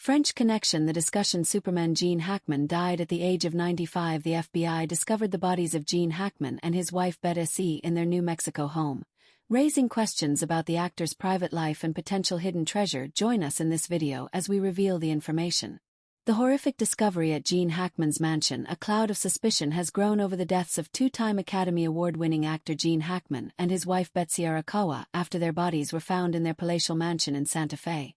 French Connection. The discussion. Superman Jean Hackman died at the age of 95. The FBI discovered the bodies of Jean Hackman and his wife Betsy in their New Mexico home, raising questions about the actor's private life and potential hidden treasure. Join us in this video as we reveal the information. The horrific discovery at Jean Hackman's mansion. A cloud of suspicion has grown over the deaths of two-time Academy Award-winning actor Jean Hackman and his wife Betsy Arakawa after their bodies were found in their palatial mansion in Santa Fe,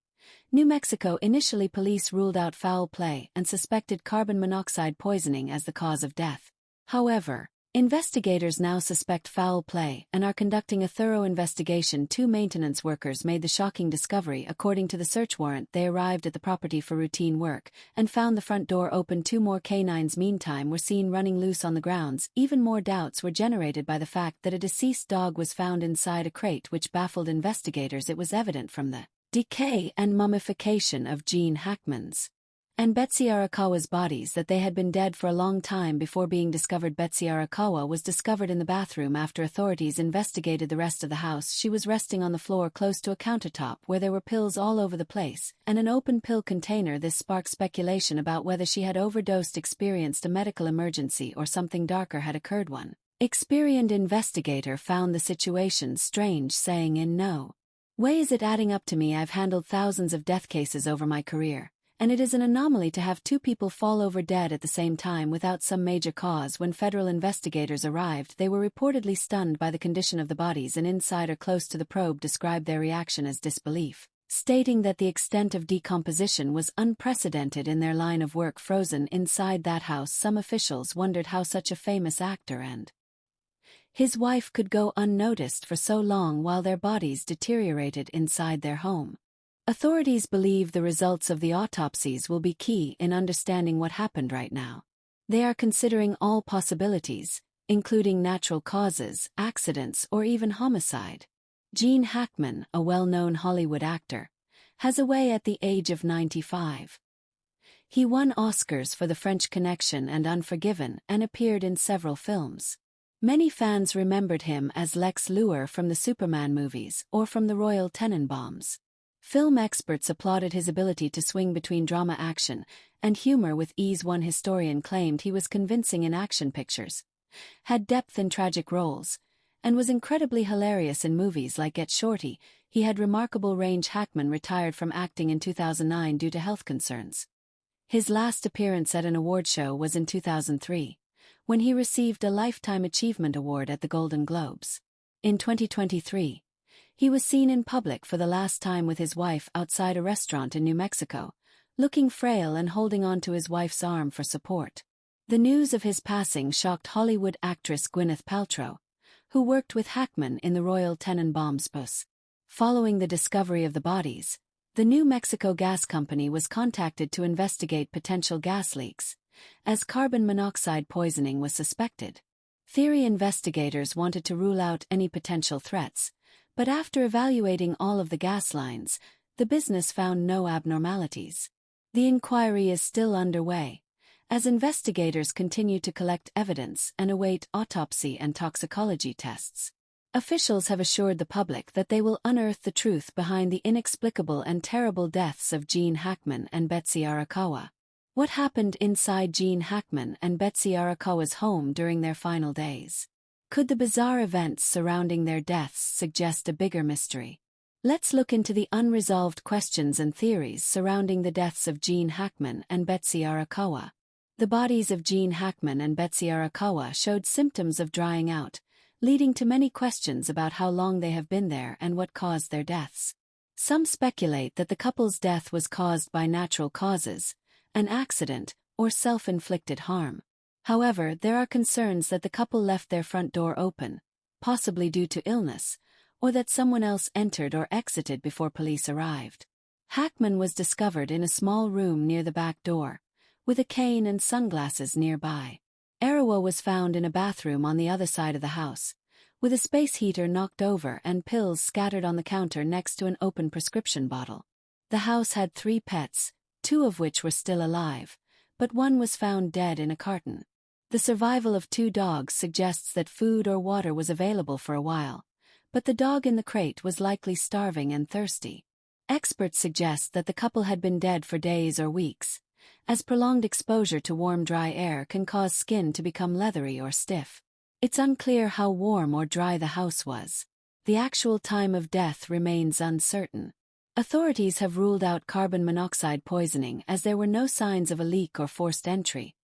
New Mexico. Initially, police ruled out foul play and suspected carbon monoxide poisoning as the cause of death. However, investigators now suspect foul play and are conducting a thorough investigation. Two maintenance workers made the shocking discovery. According to the search warrant, they arrived at the property for routine work and found the front door open. Two more canines, meantime, were seen running loose on the grounds. Even more doubts were generated by the fact that a deceased dog was found inside a crate, which baffled investigators. It was evident from the decay and mummification of Jean Hackman's and Betsy Arakawa's bodies that they had been dead for a long time before being discovered. Betsy Arakawa was discovered in the bathroom after authorities investigated the rest of the house. She was resting on the floor close to a countertop where there were pills all over the place and an open pill container. This sparked speculation about whether she had overdosed, experienced a medical emergency, or something darker had occurred. One experienced investigator found the situation strange, saying, "In no way is it adding up to me. I've handled thousands of death cases over my career, and it is an anomaly to have two people fall over dead at the same time without some major cause." When federal investigators arrived, they were reportedly stunned by the condition of the bodies. An insider close to the probe described their reaction as disbelief, stating that the extent of decomposition was unprecedented in their line of work. Frozen inside that house, some officials wondered how such a famous actor and his wife could go unnoticed for so long while their bodies deteriorated inside their home. Authorities believe the results of the autopsies will be key in understanding what happened right now. They are considering all possibilities, including natural causes, accidents, or even homicide. Jean Hackman, a well-known Hollywood actor, has away at the age of 95. He won Oscars for The French Connection and Unforgiven and appeared in several films. Many fans remembered him as Lex Luthor from the Superman movies or from the Royal Tenenbaums. Film experts applauded his ability to swing between drama, action, and humor with ease. One historian claimed he was convincing in action pictures, had depth in tragic roles, and was incredibly hilarious in movies like Get Shorty. He had remarkable range. Hackman retired from acting in 2009 due to health concerns. His last appearance at an award show was in 2003, when he received a Lifetime Achievement Award at the Golden Globes. In 2023, he was seen in public for the last time with his wife outside a restaurant in New Mexico, looking frail and holding on to his wife's arm for support. The news of his passing shocked Hollywood actress Gwyneth Paltrow, who worked with Hackman in the Royal Tenenbaums. Following the discovery of the bodies, the New Mexico Gas Company was contacted to investigate potential gas leaks, as carbon monoxide poisoning was suspected. Theory investigators wanted to rule out any potential threats, but after evaluating all of the gas lines, the business found no abnormalities. The inquiry is still underway, as investigators continue to collect evidence and await autopsy and toxicology tests. Officials have assured the public that they will unearth the truth behind the inexplicable and terrible deaths of Jean Hackman and Betsy Arakawa. What happened inside Jean Hackman and Betsy Arakawa's home during their final days? Could the bizarre events surrounding their deaths suggest a bigger mystery? Let's look into the unresolved questions and theories surrounding the deaths of Jean Hackman and Betsy Arakawa. The bodies of Jean Hackman and Betsy Arakawa showed symptoms of drying out, leading to many questions about how long they have been there and what caused their deaths. Some speculate that the couple's death was caused by natural causes, an accident, or self-inflicted harm. However, there are concerns that the couple left their front door open, possibly due to illness, or that someone else entered or exited before police arrived. Hackman was discovered in a small room near the back door, with a cane and sunglasses nearby. Arakawa was found in a bathroom on the other side of the house, with a space heater knocked over and pills scattered on the counter next to an open prescription bottle. The house had 3 pets, 2 of which were still alive, but one was found dead in a carton. The survival of 2 dogs suggests that food or water was available for a while, but the dog in the crate was likely starving and thirsty. Experts suggest that the couple had been dead for days or weeks, as prolonged exposure to warm, dry air can cause skin to become leathery or stiff. It's unclear how warm or dry the house was. The actual time of death remains uncertain. Authorities have ruled out carbon monoxide poisoning as there were no signs of a leak or forced entry,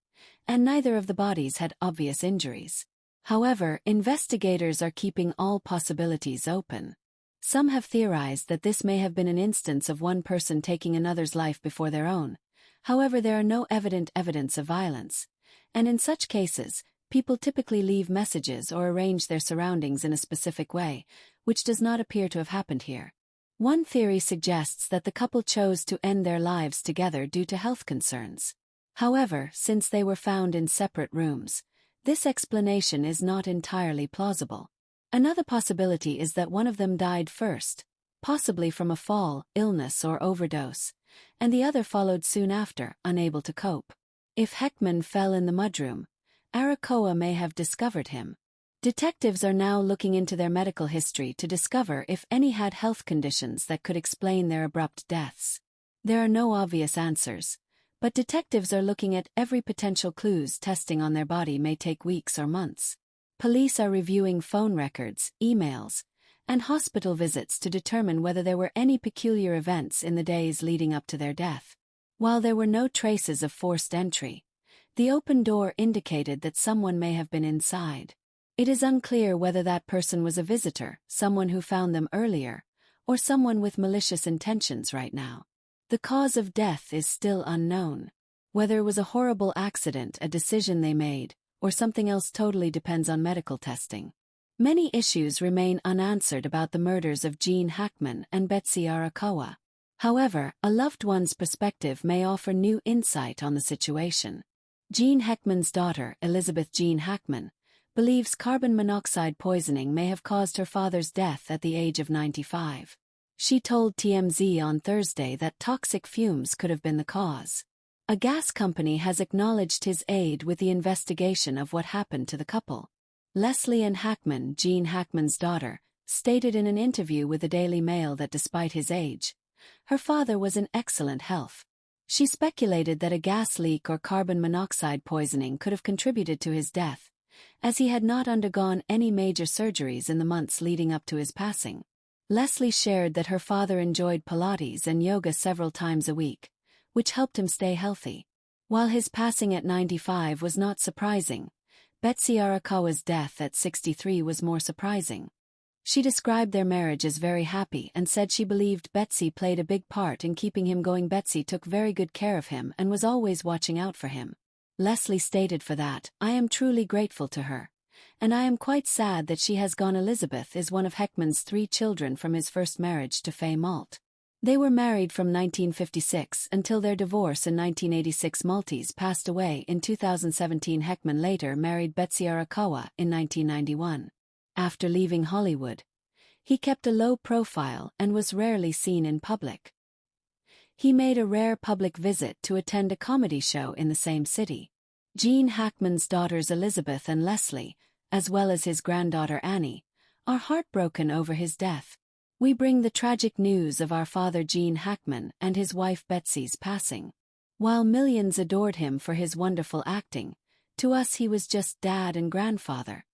and neither of the bodies had obvious injuries. However, investigators are keeping all possibilities open. Some have theorized that this may have been an instance of one person taking another's life before their own. However, there are no evident evidence of violence, and in such cases, people typically leave messages or arrange their surroundings in a specific way, which does not appear to have happened here. One theory suggests that the couple chose to end their lives together due to health concerns. However, since they were found in separate rooms, this explanation is not entirely plausible. Another possibility is that one of them died first, possibly from a fall, illness or overdose, and the other followed soon after, unable to cope. If Hackman fell in the mudroom, Arakawa may have discovered him. Detectives are now looking into their medical history to discover if any had health conditions that could explain their abrupt deaths. There are no obvious answers, but detectives are looking at every potential clues. Testing on their body may take weeks or months. Police are reviewing phone records, emails, and hospital visits to determine whether there were any peculiar events in the days leading up to their death. While there were no traces of forced entry, the open door indicated that someone may have been inside. It is unclear whether that person was a visitor, someone who found them earlier, or someone with malicious intentions right now. The cause of death is still unknown. Whether it was a horrible accident, a decision they made, or something else totally depends on medical testing. Many issues remain unanswered about the murders of Jean Hackman and Betsy Arakawa. However, a loved one's perspective may offer new insight on the situation. Jean Hackman's daughter, Elizabeth Jean Hackman, believes carbon monoxide poisoning may have caused her father's death at the age of 95. She told TMZ on Thursday that toxic fumes could have been the cause. A gas company has acknowledged his aid with the investigation of what happened to the couple. Leslie Ann Hackman, Jean Hackman's daughter, stated in an interview with the Daily Mail that despite his age, her father was in excellent health. She speculated that a gas leak or carbon monoxide poisoning could have contributed to his death, as he had not undergone any major surgeries in the months leading up to his passing. Leslie shared that her father enjoyed Pilates and yoga several times a week, which helped him stay healthy. While his passing at 95 was not surprising, Betsy Arakawa's death at 63 was more surprising. She described their marriage as very happy and said she believed Betsy played a big part in keeping him going. Betsy took very good care of him and was always watching out for him. Leslie stated, "For that, I am truly grateful to her, and I am quite sad that she has gone." Elizabeth is one of Hackman's 3 children from his first marriage to Faye Malt. They were married from 1956 until their divorce in 1986. Maltese passed away in 2017. Hackman later married Betsy Arakawa in 1991. After leaving Hollywood, he kept a low profile and was rarely seen in public. He made a rare public visit to attend a comedy show in the same city. Jean Hackman's daughters Elizabeth and Leslie, as well as his granddaughter Annie, are heartbroken over his death. We bring the tragic news of our father Jean Hackman and his wife Betsy's passing. While millions adored him for his wonderful acting, to us he was just dad and grandfather.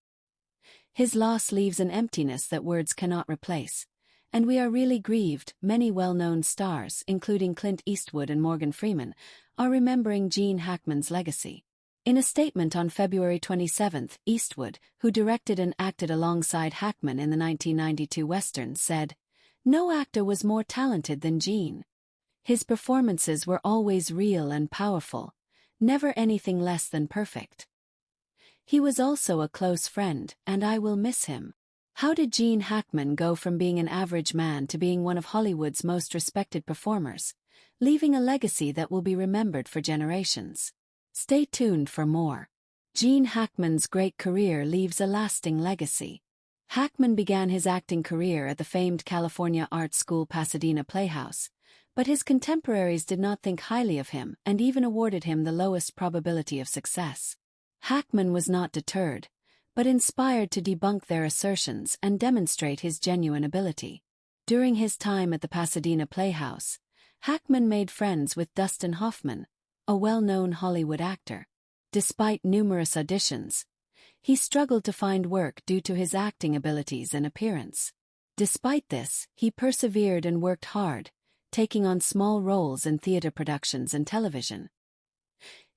His loss leaves an emptiness that words cannot replace, and we are really grieved. Many well-known stars, including Clint Eastwood and Morgan Freeman, are remembering Jean Hackman's legacy. In a statement on February 27, Eastwood, who directed and acted alongside Hackman in the 1992 Western, said, "No actor was more talented than Jean. His performances were always real and powerful, never anything less than perfect. He was also a close friend, and I will miss him." How did Jean Hackman go from being an average man to being one of Hollywood's most respected performers, leaving a legacy that will be remembered for generations? Stay tuned for more. Jean Hackman's great career leaves a lasting legacy. Hackman began his acting career at the famed California Art School Pasadena Playhouse, but his contemporaries did not think highly of him and even awarded him the lowest probability of success. Hackman was not deterred, but inspired to debunk their assertions and demonstrate his genuine ability. During his time at the Pasadena Playhouse, Hackman made friends with Dustin Hoffman, a well-known Hollywood actor. Despite numerous auditions, he struggled to find work due to his acting abilities and appearance. Despite this, he persevered and worked hard, taking on small roles in theater productions and television.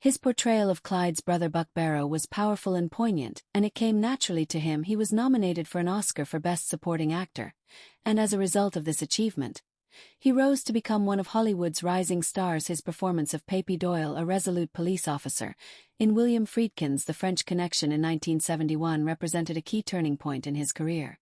His portrayal of Clyde's brother Buck Barrow was powerful and poignant, and it came naturally to him. He was nominated for an Oscar for Best Supporting Actor, and as a result of this achievement, he rose to become one of Hollywood's rising stars. His performance of Papy Doyle, a resolute police officer, in William Friedkin's The French Connection in 1971 represented a key turning point in his career.